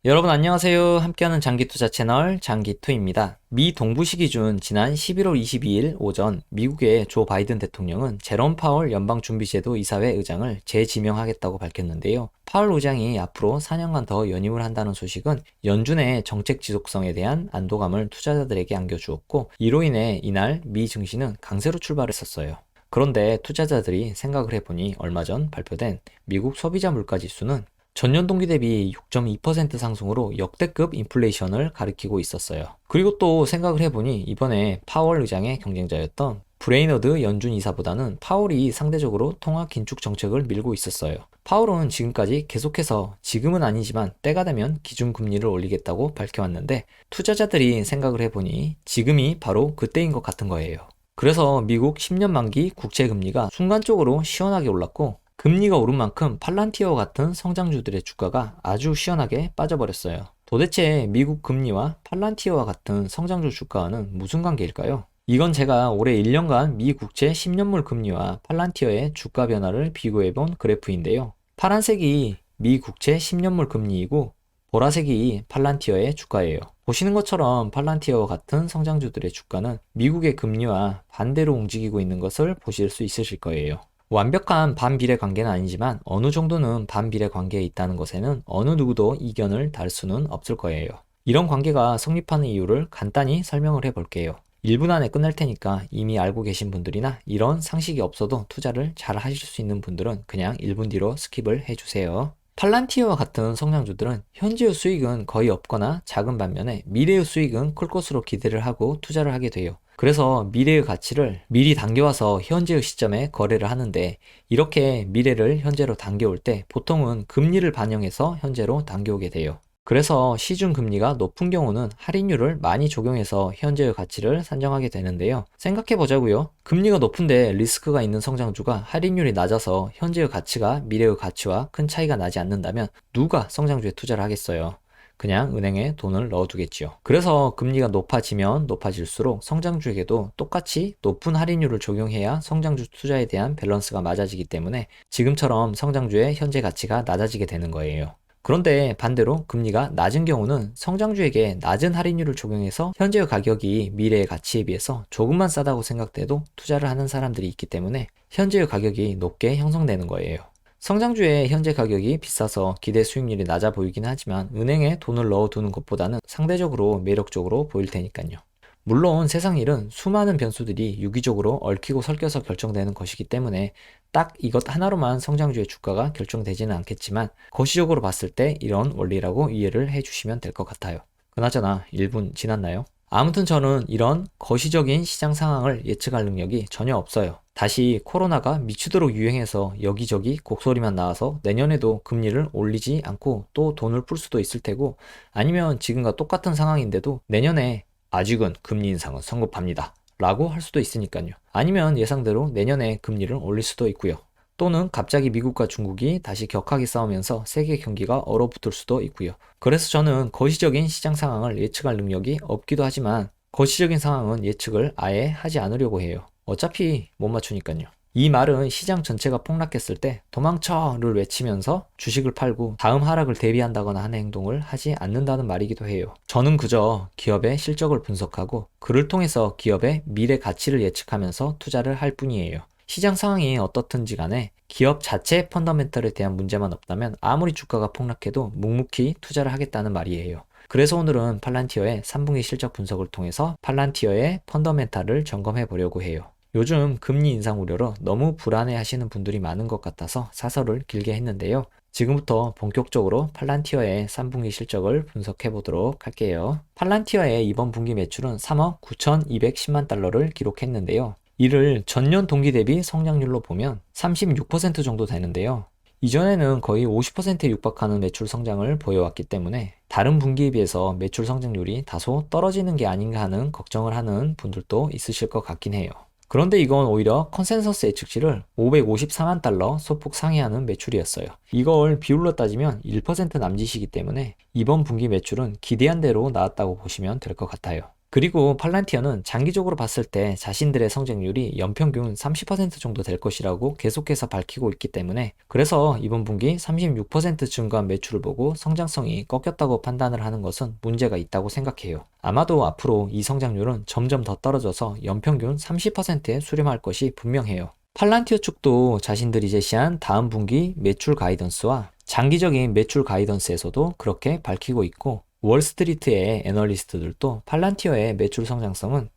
여러분 안녕하세요. 함께하는 장기투자 채널 장기투입니다. 미 동부시 기준 지난 11월 22일 오전 미국의 조 바이든 대통령은 제롬 파월 연방준비제도 이사회 의장을 재지명하겠다고 밝혔는데요. 파월 의장이 앞으로 4년간 더 연임을 한다는 소식은 연준의 정책 지속성에 대한 안도감을 투자자들에게 안겨주었고, 이로 인해 이날 미 증시는 강세로 출발했었어요. 그런데 투자자들이 생각을 해보니 얼마 전 발표된 미국 소비자 물가지수는 전년 동기 대비 6.2% 상승으로 역대급 인플레이션을 가리키고 있었어요. 그리고 또 생각을 해보니 이번에 파월 의장의 경쟁자였던 브레이너드 연준 이사보다는 파월이 상대적으로 통화 긴축 정책을 밀고 있었어요. 파월은 지금까지 계속해서 지금은 아니지만 때가 되면 기준금리를 올리겠다고 밝혀왔는데, 투자자들이 생각을 해보니 지금이 바로 그때인 것 같은 거예요. 그래서 미국 10년 만기 국채금리가 순간적으로 시원하게 올랐고, 금리가 오른 만큼 팔란티어와 같은 성장주들의 주가가 아주 시원하게 빠져버렸어요. 도대체 미국 금리와 팔란티어와 같은 성장주 주가와는 무슨 관계일까요? 이건 제가 올해 1년간 미 국채 10년물 금리와 팔란티어의 주가 변화를 비교해본 그래프인데요. 파란색이 미 국채 10년물 금리이고 보라색이 팔란티어의 주가예요. 보시는 것처럼 팔란티어와 같은 성장주들의 주가는 미국의 금리와 반대로 움직이고 있는 것을 보실 수 있으실 거예요. 완벽한 반비례 관계는 아니지만 어느 정도는 반비례 관계에 있다는 것에는 어느 누구도 이견을 달 수는 없을 거예요. 이런 관계가 성립하는 이유를 간단히 설명을 해볼게요. 1분 안에 끝날 테니까 이미 알고 계신 분들이나 이런 상식이 없어도 투자를 잘 하실 수 있는 분들은 그냥 1분 뒤로 스킵을 해주세요. 팔란티어와 같은 성장주들은 현재의 수익은 거의 없거나 작은 반면에 미래의 수익은 클 것으로 기대를 하고 투자를 하게 돼요. 그래서 미래의 가치를 미리 당겨와서 현재의 시점에 거래를 하는데, 이렇게 미래를 현재로 당겨올 때 보통은 금리를 반영해서 현재로 당겨오게 돼요. 그래서 시중 금리가 높은 경우는 할인율을 많이 적용해서 현재의 가치를 산정하게 되는데요. 생각해 보자고요. 금리가 높은데 리스크가 있는 성장주가 할인율이 낮아서 현재의 가치가 미래의 가치와 큰 차이가 나지 않는다면 누가 성장주에 투자를 하겠어요? 그냥 은행에 돈을 넣어두겠지요. 그래서 금리가 높아지면 높아질수록 성장주에게도 똑같이 높은 할인율을 적용해야 성장주 투자에 대한 밸런스가 맞아지기 때문에 지금처럼 성장주의 현재 가치가 낮아지게 되는 거예요. 그런데 반대로 금리가 낮은 경우는 성장주에게 낮은 할인율을 적용해서 현재의 가격이 미래의 가치에 비해서 조금만 싸다고 생각돼도 투자를 하는 사람들이 있기 때문에 현재의 가격이 높게 형성되는 거예요. 성장주의 현재 가격이 비싸서 기대 수익률이 낮아 보이긴 하지만 은행에 돈을 넣어두는 것보다는 상대적으로 매력적으로 보일 테니까요. 물론 세상 일은 수많은 변수들이 유기적으로 얽히고 설켜서 결정되는 것이기 때문에 딱 이것 하나로만 성장주의 주가가 결정되지는 않겠지만, 거시적으로 봤을 때 이런 원리라고 이해를 해주시면 될 것 같아요. 그나저나 1분 지났나요? 아무튼 저는 이런 거시적인 시장 상황을 예측할 능력이 전혀 없어요. 다시 코로나가 미치도록 유행해서 여기저기 곡소리만 나와서 내년에도 금리를 올리지 않고 또 돈을 풀 수도 있을 테고, 아니면 지금과 똑같은 상황인데도 내년에 아직은 금리 인상은 성급합니다 라고 할 수도 있으니까요. 아니면 예상대로 내년에 금리를 올릴 수도 있고요. 또는 갑자기 미국과 중국이 다시 격하게 싸우면서 세계 경기가 얼어붙을 수도 있고요. 그래서 저는 거시적인 시장 상황을 예측할 능력이 없기도 하지만 거시적인 상황은 예측을 아예 하지 않으려고 해요. 어차피 못 맞추니까요. 이 말은 시장 전체가 폭락했을 때 도망쳐를 외치면서 주식을 팔고 다음 하락을 대비한다거나 하는 행동을 하지 않는다는 말이기도 해요. 저는 그저 기업의 실적을 분석하고 그를 통해서 기업의 미래 가치를 예측하면서 투자를 할 뿐이에요. 시장 상황이 어떻든지 간에 기업 자체 펀더멘털에 대한 문제만 없다면 아무리 주가가 폭락해도 묵묵히 투자를 하겠다는 말이에요. 그래서 오늘은 팔란티어의 3분기 실적 분석을 통해서 팔란티어의 펀더멘탈을 점검해 보려고 해요. 요즘 금리 인상 우려로 너무 불안해 하시는 분들이 많은 것 같아서 사설을 길게 했는데요. 지금부터 본격적으로 팔란티어의 3분기 실적을 분석해 보도록 할게요. 팔란티어의 이번 분기 매출은 3억 9,210만 달러를 기록했는데요. 이를 전년 동기 대비 성장률로 보면 36% 정도 되는데요. 이전에는 거의 50%에 육박하는 매출 성장을 보여왔기 때문에 다른 분기에 비해서 매출 성장률이 다소 떨어지는 게 아닌가 하는 걱정을 하는 분들도 있으실 것 같긴 해요. 그런데 이건 오히려 컨센서스 예측치를 554만 달러 소폭 상회하는 매출이었어요. 이걸 비율로 따지면 1% 남짓이기 때문에 이번 분기 매출은 기대한 대로 나왔다고 보시면 될 것 같아요. 그리고 팔란티어는 장기적으로 봤을 때 자신들의 성장률이 연평균 30% 정도 될 것이라고 계속해서 밝히고 있기 때문에, 그래서 이번 분기 36% 증가한 매출을 보고 성장성이 꺾였다고 판단을 하는 것은 문제가 있다고 생각해요. 아마도 앞으로 이 성장률은 점점 더 떨어져서 연평균 30%에 수렴할 것이 분명해요. 팔란티어 측도 자신들이 제시한 다음 분기 매출 가이던스와 장기적인 매출 가이던스에서도 그렇게 밝히고 있고, 월스트리트의 애널리스트들도 팔란티어의 매출 성장성은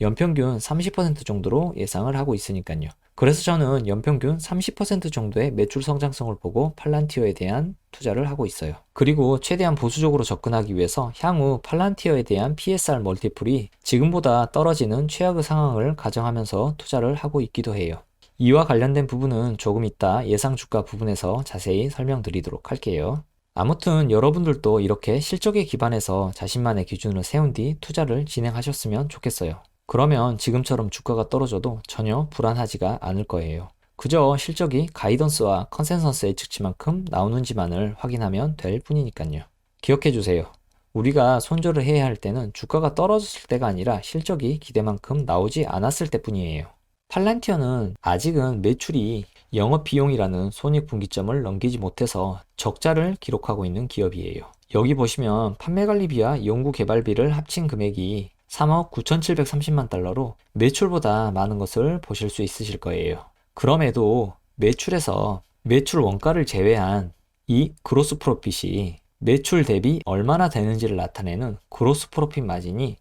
연평균 30% 정도로 예상을 하고 있으니까요. 그래서 저는 연평균 30% 정도의 매출 성장성을 보고 팔란티어에 대한 투자를 하고 있어요. 그리고 최대한 보수적으로 접근하기 위해서 향후 팔란티어에 대한 PSR 멀티플이 지금보다 떨어지는 최악의 상황을 가정하면서 투자를 하고 있기도 해요. 이와 관련된 부분은 조금 이따 예상 주가 부분에서 자세히 설명드리도록 할게요. 아무튼 여러분들도 이렇게 실적에 기반해서 자신만의 기준을 세운 뒤 투자를 진행하셨으면 좋겠어요. 그러면 지금처럼 주가가 떨어져도 전혀 불안하지가 않을 거예요. 그저 실적이 가이던스와 컨센서스의 측치만큼 나오는지만을 확인하면 될 뿐이니까요. 기억해 주세요. 우리가 손절을 해야 할 때는 주가가 떨어졌을 때가 아니라 실적이 기대만큼 나오지 않았을 때뿐이에요. 팔란티어는 아직은 매출이 영업비용이라는 손익분기점을 넘기지 못해서 적자를 기록하고 있는 기업이에요. 여기 보시면 판매관리비와 연구개발비를 합친 금액이 3억 9,730만 달러로 매출보다 많은 것을 보실 수 있으실 거예요. 그럼에도 매출에서 매출 원가를 제외한 이 그로스 프로핏이 매출 대비 얼마나 되는지를 나타내는 그로스 프로핏 마진이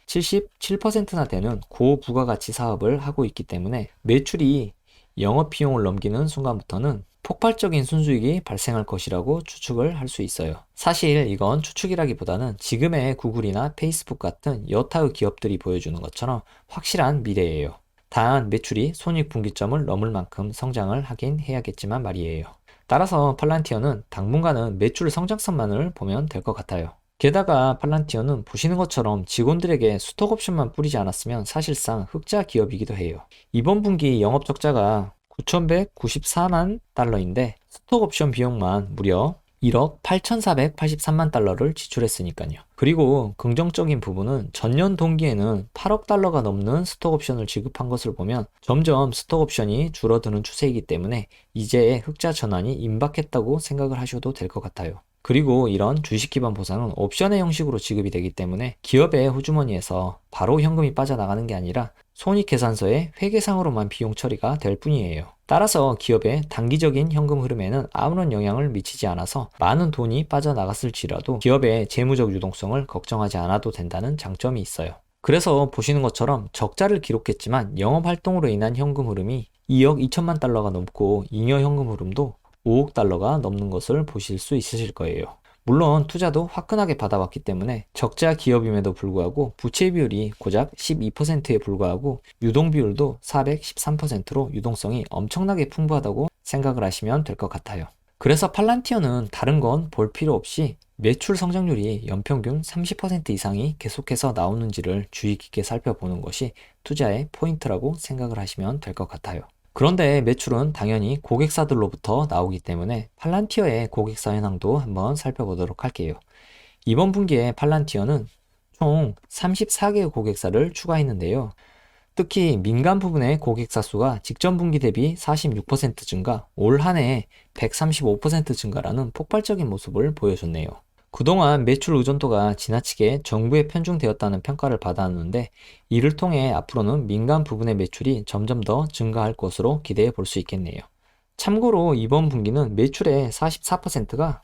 77%나 되는 고부가가치 사업을 하고 있기 때문에 매출이 영업비용을 넘기는 순간부터는 폭발적인 순수익이 발생할 것이라고 추측을 할 수 있어요. 사실 이건 추측이라기보다는 지금의 구글이나 페이스북 같은 여타의 기업들이 보여주는 것처럼 확실한 미래예요. 단 매출이 손익분기점을 넘을 만큼 성장을 하긴 해야겠지만 말이에요. 따라서 팔란티어는 당분간은 매출 성장성만을 보면 될 것 같아요. 게다가 팔란티어는 보시는 것처럼 직원들에게 스톡옵션만 뿌리지 않았으면 사실상 흑자 기업이기도 해요. 이번 분기 영업적자가 9,194만 달러인데 스톡옵션 비용만 무려 1억 8,483만 달러를 지출했으니까요. 그리고 긍정적인 부분은 전년 동기에는 8억 달러가 넘는 스톡옵션을 지급한 것을 보면 점점 스톡옵션이 줄어드는 추세이기 때문에 이제 흑자 전환이 임박했다고 생각을 하셔도 될 것 같아요. 그리고 이런 주식 기반 보상은 옵션의 형식으로 지급이 되기 때문에 기업의 호주머니에서 바로 현금이 빠져나가는 게 아니라 손익계산서의 회계상으로만 비용 처리가 될 뿐이에요. 따라서 기업의 단기적인 현금 흐름에는 아무런 영향을 미치지 않아서 많은 돈이 빠져나갔을지라도 기업의 재무적 유동성을 걱정하지 않아도 된다는 장점이 있어요. 그래서 보시는 것처럼 적자를 기록했지만 영업활동으로 인한 현금 흐름이 2억 2천만 달러가 넘고 잉여 현금 흐름도 5억 달러가 넘는 것을 보실 수 있으실 거예요. 물론 투자도 화끈하게 받아왔기 때문에 적자 기업임에도 불구하고 부채 비율이 고작 12%에 불과하고 유동 비율도 413%로 유동성이 엄청나게 풍부하다고 생각을 하시면 될 것 같아요. 그래서 팔란티어는 다른 건 볼 필요 없이 매출 성장률이 연평균 30% 이상이 계속해서 나오는지를 주의 깊게 살펴보는 것이 투자의 포인트라고 생각을 하시면 될 것 같아요. 그런데 매출은 당연히 고객사들로부터 나오기 때문에 팔란티어의 고객사 현황도 한번 살펴보도록 할게요. 이번 분기에 팔란티어는 총 34개의 고객사를 추가했는데요. 특히 민간 부분의 고객사 수가 직전 분기 대비 46% 증가, 올 한 해 135% 증가라는 폭발적인 모습을 보여줬네요. 그동안 매출 의존도가 지나치게 정부에 편중되었다는 평가를 받아왔는데 이를 통해 앞으로는 민간 부분의 매출이 점점 더 증가할 것으로 기대해 볼 수 있겠네요. 참고로 이번 분기는 매출의 44%가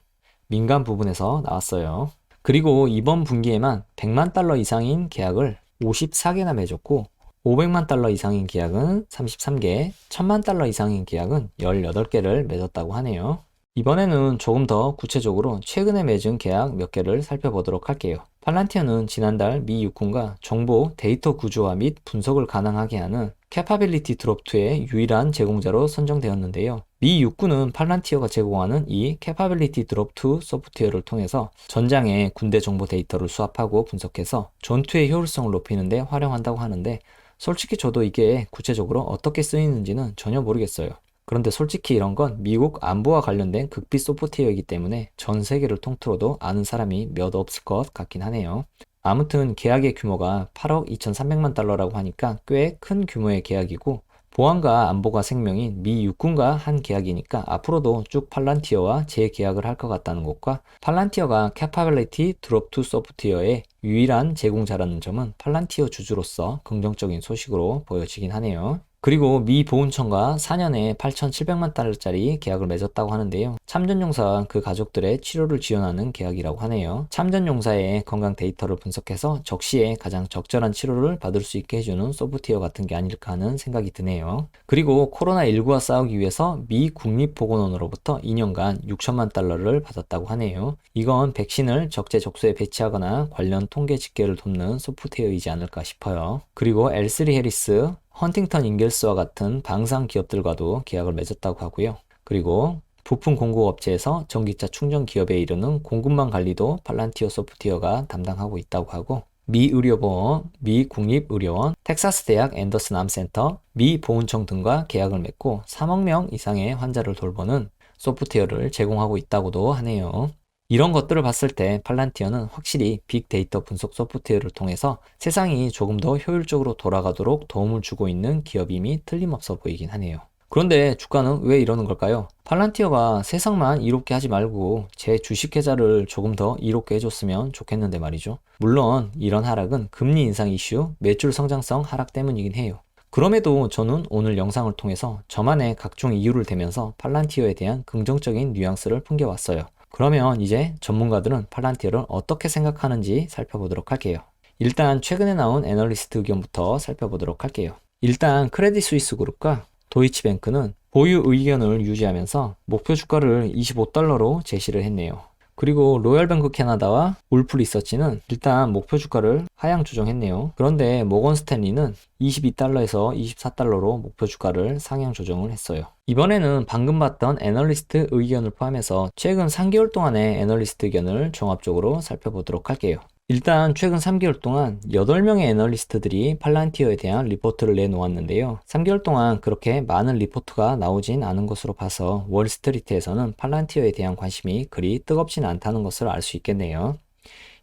민간 부분에서 나왔어요. 그리고 이번 분기에만 100만 달러 이상인 계약을 54개나 맺었고 500만 달러 이상인 계약은 33개, 1000만 달러 이상인 계약은 18개를 맺었다고 하네요. 이번에는 조금 더 구체적으로 최근에 맺은 계약 몇 개를 살펴보도록 할게요. 팔란티어는 지난달 미 육군과 정보 데이터 구조화 및 분석을 가능하게 하는 Capability Drop2의 유일한 제공자로 선정되었는데요. 미 육군은 팔란티어가 제공하는 이 Capability Drop2 소프트웨어를 통해서 전장의 군대 정보 데이터를 수합하고 분석해서 전투의 효율성을 높이는 데 활용한다고 하는데 솔직히 저도 이게 구체적으로 어떻게 쓰이는지는 전혀 모르겠어요. 그런데 솔직히 이런 건 미국 안보와 관련된 극비 소프트웨어이기 때문에 전 세계를 통틀어도 아는 사람이 몇 없을 것 같긴 하네요. 아무튼 계약의 규모가 8억 2,300만 달러라고 하니까 꽤 큰 규모의 계약이고, 보안과 안보가 생명인 미 육군과 한 계약이니까 앞으로도 쭉 팔란티어와 재계약을 할 것 같다는 것과, 팔란티어가 Capability Drop to Software의 유일한 제공자라는 점은 팔란티어 주주로서 긍정적인 소식으로 보여지긴 하네요. 그리고 미 보훈청과 4년에 8,700만 달러짜리 계약을 맺었다고 하는데요. 참전용사와 그 가족들의 치료를 지원하는 계약이라고 하네요. 참전용사의 건강 데이터를 분석해서 적시에 가장 적절한 치료를 받을 수 있게 해주는 소프트웨어 같은 게 아닐까 하는 생각이 드네요. 그리고 코로나19와 싸우기 위해서 미 국립보건원으로부터 2년간 6천만 달러를 받았다고 하네요. 이건 백신을 적재적소에 배치하거나 관련 통계 집계를 돕는 소프트웨어이지 않을까 싶어요. 그리고 L3 해리스, 헌팅턴 인겔스와 같은 방산 기업들과도 계약을 맺었다고 하고요. 그리고 부품 공급 업체에서 전기차 충전 기업에 이르는 공급망 관리도 팔란티어 소프트웨어가 담당하고 있다고 하고, 미 의료보험, 미 국립의료원, 텍사스 대학 앤더슨 암센터, 미 보훈청 등과 계약을 맺고 3억 명 이상의 환자를 돌보는 소프트웨어를 제공하고 있다고도 하네요. 이런 것들을 봤을 때 팔란티어는 확실히 빅데이터 분석 소프트웨어를 통해서 세상이 조금 더 효율적으로 돌아가도록 도움을 주고 있는 기업임이 틀림없어 보이긴 하네요. 그런데 주가는 왜 이러는 걸까요? 팔란티어가 세상만 이롭게 하지 말고 제 주식 계좌를 조금 더 이롭게 해줬으면 좋겠는데 말이죠. 물론 이런 하락은 금리 인상 이슈, 매출 성장성 하락 때문이긴 해요. 그럼에도 저는 오늘 영상을 통해서 저만의 각종 이유를 대면서 팔란티어에 대한 긍정적인 뉘앙스를 풍겨왔어요. 그러면 이제 전문가들은 팔란티어를 어떻게 생각하는지 살펴보도록 할게요. 일단 최근에 나온 애널리스트 의견부터 살펴보도록 할게요. 일단 크레딧 스위스 그룹과 도이치뱅크는 보유 의견을 유지하면서 목표 주가를 25달러로 제시를 했네요. 그리고 로열뱅크 캐나다와 울프 리서치는 일단 목표 주가를 하향 조정했네요. 그런데 모건 스탠리는 22달러에서 24달러로 목표 주가를 상향 조정을 했어요. 이번에는 방금 봤던 애널리스트 의견을 포함해서 최근 3개월 동안의 애널리스트 의견을 종합적으로 살펴보도록 할게요. 일단 최근 3개월 동안 8명의 애널리스트들이 팔란티어에 대한 리포트를 내놓았는데요. 3개월 동안 그렇게 많은 리포트가 나오진 않은 것으로 봐서 월스트리트에서는 팔란티어에 대한 관심이 그리 뜨겁진 않다는 것을 알 수 있겠네요.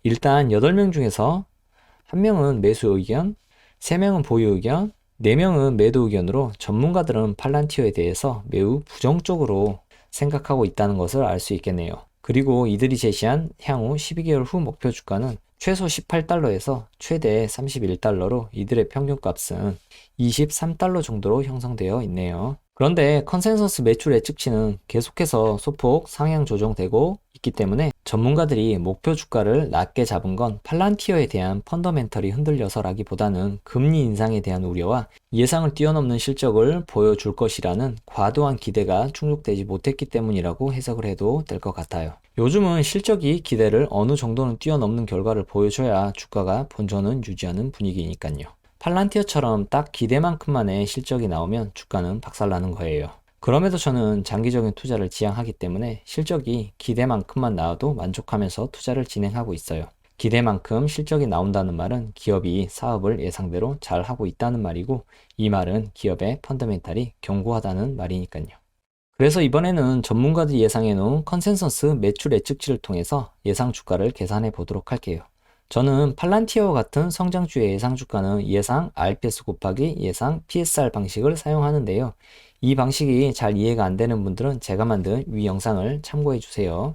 일단 8명 중에서 1명은 매수 의견, 3명은 보유 의견, 4명은 매도 의견으로 전문가들은 팔란티어에 대해서 매우 부정적으로 생각하고 있다는 것을 알 수 있겠네요. 그리고 이들이 제시한 향후 12개월 후 목표 주가는 최소 18달러에서 최대 31달러로 이들의 평균값은 23달러 정도로 형성되어 있네요. 그런데 컨센서스 매출 예측치는 계속해서 소폭 상향 조정되고 있기 때문에 전문가들이 목표 주가를 낮게 잡은 건 팔란티어에 대한 펀더멘털이 흔들려서라기보다는 금리 인상에 대한 우려와 예상을 뛰어넘는 실적을 보여줄 것이라는 과도한 기대가 충족되지 못했기 때문이라고 해석을 해도 될 것 같아요. 요즘은 실적이 기대를 어느 정도는 뛰어넘는 결과를 보여줘야 주가가 본전은 유지하는 분위기니까요. 팔란티어처럼 딱 기대만큼만의 실적이 나오면 주가는 박살나는 거예요. 그럼에도 저는 장기적인 투자를 지향하기 때문에 실적이 기대만큼만 나와도 만족하면서 투자를 진행하고 있어요. 기대만큼 실적이 나온다는 말은 기업이 사업을 예상대로 잘 하고 있다는 말이고, 이 말은 기업의 펀더멘탈이 견고하다는 말이니까요. 그래서 이번에는 전문가들이 예상해 놓은 컨센서스 매출 예측치를 통해서 예상 주가를 계산해 보도록 할게요. 저는 팔란티어와 같은 성장주의 예상 주가는 예상 RPS 곱하기 예상 PSR 방식을 사용하는데요. 이 방식이 잘 이해가 안 되는 분들은 제가 만든 위 영상을 참고해 주세요.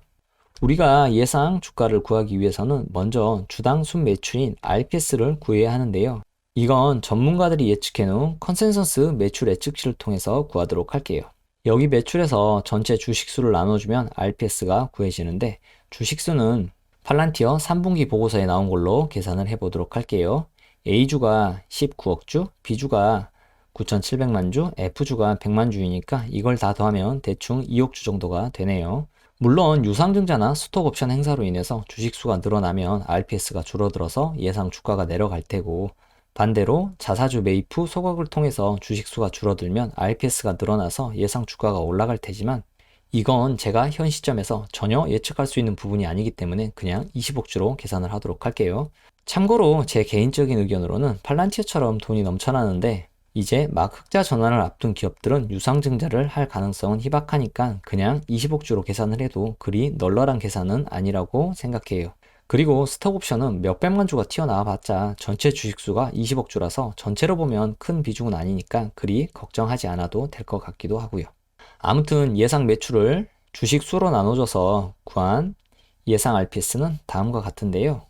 우리가 예상 주가를 구하기 위해서는 먼저 주당 순매출인 RPS를 구해야 하는데요. 이건 전문가들이 예측해 놓은 컨센서스 매출 예측치를 통해서 구하도록 할게요. 여기 매출에서 전체 주식수를 나눠주면 RPS가 구해지는데, 주식수는 팔란티어 3분기 보고서에 나온 걸로 계산을 해보도록 할게요. A주가 19억 주, B주가 9,700만 주, F주가 100만 주이니까 이걸 다 더하면 대충 2억 주 정도가 되네요. 물론 유상증자나 스톡옵션 행사로 인해서 주식수가 늘어나면 RPS가 줄어들어서 예상 주가가 내려갈 테고, 반대로 자사주 매입 후 소각을 통해서 주식수가 줄어들면 RPS가 늘어나서 예상 주가가 올라갈 테지만, 이건 제가 현 시점에서 전혀 예측할 수 있는 부분이 아니기 때문에 그냥 20억 주로 계산을 하도록 할게요. 참고로 제 개인적인 의견으로는 팔란티어처럼 돈이 넘쳐나는데 이제 막 흑자 전환을 앞둔 기업들은 유상증자를 할 가능성은 희박하니까 그냥 20억 주로 계산을 해도 그리 널널한 계산은 아니라고 생각해요. 그리고 스톡옵션은 몇백만 주가 튀어나와 봤자 전체 주식수가 20억 주라서 전체로 보면 큰 비중은 아니니까 그리 걱정하지 않아도 될 것 같기도 하고요. 아무튼 예상 매출을 주식수로 나눠줘서 구한 예상 RPS는 다음과 같은데요.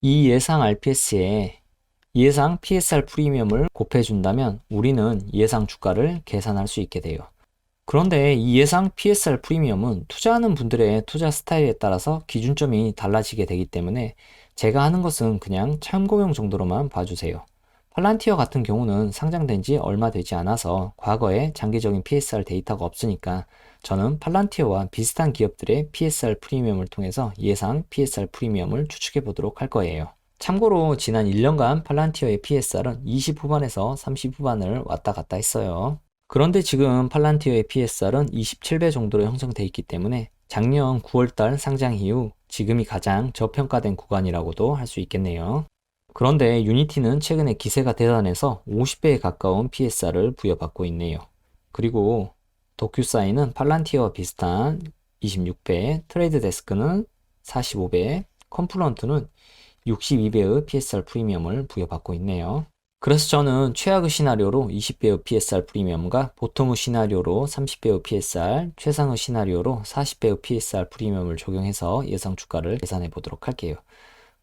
이 예상 RPS에 예상 PSR 프리미엄을 곱해준다면 우리는 예상 주가를 계산할 수 있게 돼요. 그런데 이 예상 PSR 프리미엄은 투자하는 분들의 투자 스타일에 따라서 기준점이 달라지게 되기 때문에 제가 하는 것은 그냥 참고용 정도로만 봐주세요. 팔란티어 같은 경우는 상장된 지 얼마 되지 않아서 과거에 장기적인 PSR 데이터가 없으니까 저는 팔란티어와 비슷한 기업들의 PSR 프리미엄을 통해서 예상 PSR 프리미엄을 추측해 보도록 할 거예요. 참고로 지난 1년간 팔란티어의 PSR은 20 후반에서 30 후반을 왔다 갔다 했어요. 그런데 지금 팔란티어의 PSR은 27배 정도로 형성되어 있기 때문에 작년 9월달 상장 이후 지금이 가장 저평가된 구간이라고도 할 수 있겠네요. 그런데 유니티는 최근에 기세가 대단해서 50배에 가까운 PSR을 부여받고 있네요. 그리고 도큐사인은 팔란티어와 비슷한 26배, 트레이드 데스크는 45배, 컴플런트는 62배의 PSR 프리미엄을 부여받고 있네요. 그래서 저는 최악의 시나리오로 20배의 PSR 프리미엄과 보통의 시나리오로 30배의 PSR, 최상의 시나리오로 40배의 PSR 프리미엄을 적용해서 예상 주가를 계산해 보도록 할게요.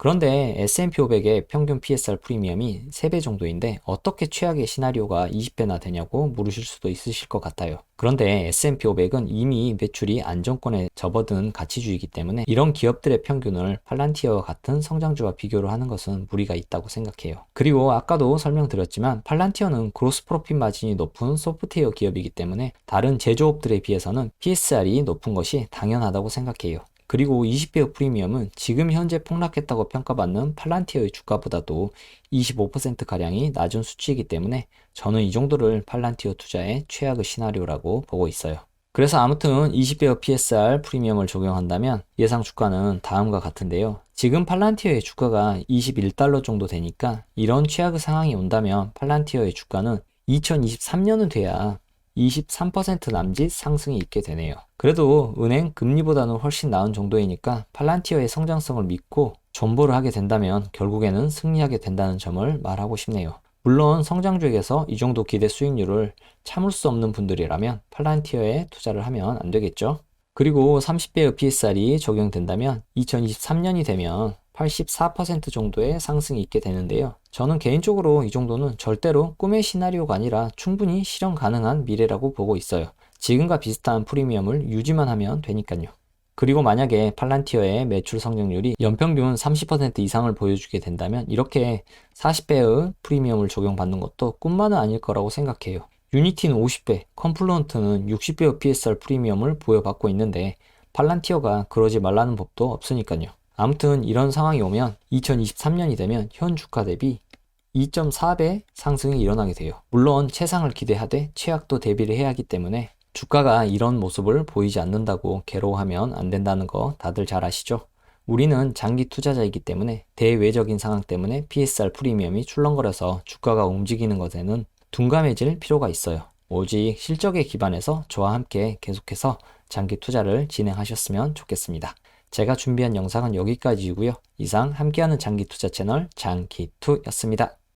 그런데 S&P 500의 평균 PSR 프리미엄이 3배 정도인데 어떻게 최악의 시나리오가 20배나 되냐고 물으실 수도 있으실 것 같아요. 그런데 S&P 500은 이미 매출이 안정권에 접어든 가치주이기 때문에 이런 기업들의 평균을 팔란티어와 같은 성장주와 비교를 하는 것은 무리가 있다고 생각해요. 그리고 아까도 설명드렸지만 팔란티어는 그로스 프로핏 마진이 높은 소프트웨어 기업이기 때문에 다른 제조업들에 비해서는 PSR이 높은 것이 당연하다고 생각해요. 그리고 20배의 프리미엄은 지금 현재 폭락했다고 평가받는 팔란티어의 주가보다도 25%가량이 낮은 수치이기 때문에 저는 이 정도를 팔란티어 투자의 최악의 시나리오라고 보고 있어요. 그래서 아무튼 20배의 PSR 프리미엄을 적용한다면 예상 주가는 다음과 같은데요. 지금 팔란티어의 주가가 21달러 정도 되니까 이런 최악의 상황이 온다면 팔란티어의 주가는 2023년은 돼야 23% 남짓 상승이 있게 되네요. 그래도 은행 금리보다는 훨씬 나은 정도이니까 팔란티어의 성장성을 믿고 존버를 하게 된다면 결국에는 승리하게 된다는 점을 말하고 싶네요. 물론 성장주에게서 이 정도 기대 수익률을 참을 수 없는 분들이라면 팔란티어에 투자를 하면 안 되겠죠. 그리고 30배의 PSR이 적용된다면 2023년이 되면 84% 정도의 상승이 있게 되는데요. 저는 개인적으로 이 정도는 절대로 꿈의 시나리오가 아니라 충분히 실현 가능한 미래라고 보고 있어요. 지금과 비슷한 프리미엄을 유지만 하면 되니까요. 그리고 만약에 팔란티어의 매출 성장률이 연평균 30% 이상을 보여주게 된다면 이렇게 40배의 프리미엄을 적용받는 것도 꿈만은 아닐 거라고 생각해요. 유니티는 50배, 컴플루언트는 60배의 PSR 프리미엄을 부여받고 있는데 팔란티어가 그러지 말라는 법도 없으니까요. 아무튼 이런 상황이 오면 2023년이 되면 현 주가 대비 2.4배 상승이 일어나게 돼요. 물론 최상을 기대하되 최악도 대비를 해야 하기 때문에 주가가 이런 모습을 보이지 않는다고 괴로워하면 안 된다는 거 다들 잘 아시죠? 우리는 장기 투자자이기 때문에 대외적인 상황 때문에 PSR 프리미엄이 출렁거려서 주가가 움직이는 것에는 둔감해질 필요가 있어요. 오직 실적에 기반해서 저와 함께 계속해서 장기 투자를 진행하셨으면 좋겠습니다. 제가 준비한 영상은 여기까지이고요. 이상 함께하는 장기 투자 채널 장기투였습니다.